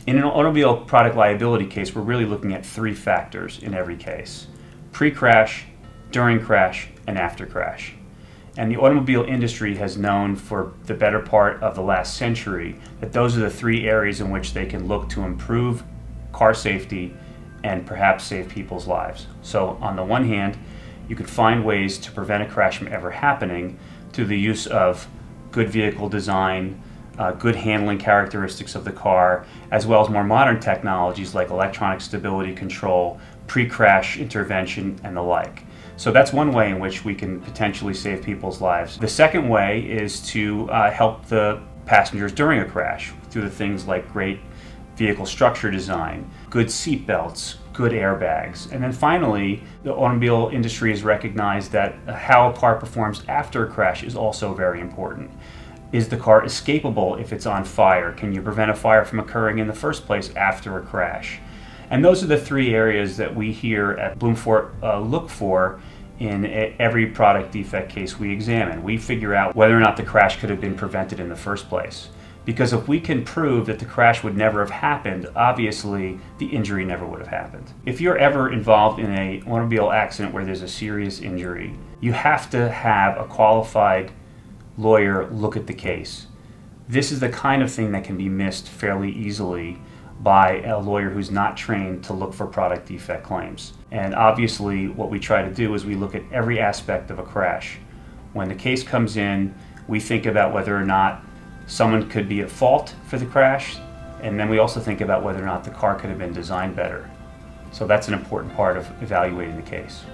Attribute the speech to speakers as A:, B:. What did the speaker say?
A: In an automobile product liability case, we're really looking at three factors in every case: pre-crash, during crash, and after crash. And the automobile industry has known for the better part of the last century that those are the three areas in which they can look to improve car safety and perhaps save people's lives. So on the one hand, you could find ways to prevent a crash from ever happening through the use of good vehicle design, good handling characteristics of the car, as well as more modern technologies like electronic stability control, pre-crash intervention, and the like. So that's one way in which we can potentially save people's lives. The second way is to help the passengers during a crash through the things like great vehicle structure design, good seat belts, good airbags. And then finally, the automobile industry has recognized that how a car performs after a crash is also very important. Is the car escapable if it's on fire? Can you prevent a fire from occurring in the first place after a crash? And those are the three areas that we here at Blume Forte look for in every product defect case we examine. We figure out whether or not the crash could have been prevented in the first place. Because if we can prove that the crash would never have happened, obviously the injury never would have happened. If you're ever involved in an automobile accident where there's a serious injury, you have to have a qualified lawyer look at the case. This is the kind of thing that can be missed fairly easily by a lawyer who's not trained to look for product defect claims. And obviously what we try to do is we look at every aspect of a crash. When the case comes in, we think about whether or not someone could be at fault for the crash, and then we also think about whether or not the car could have been designed better. So that's an important part of evaluating the case.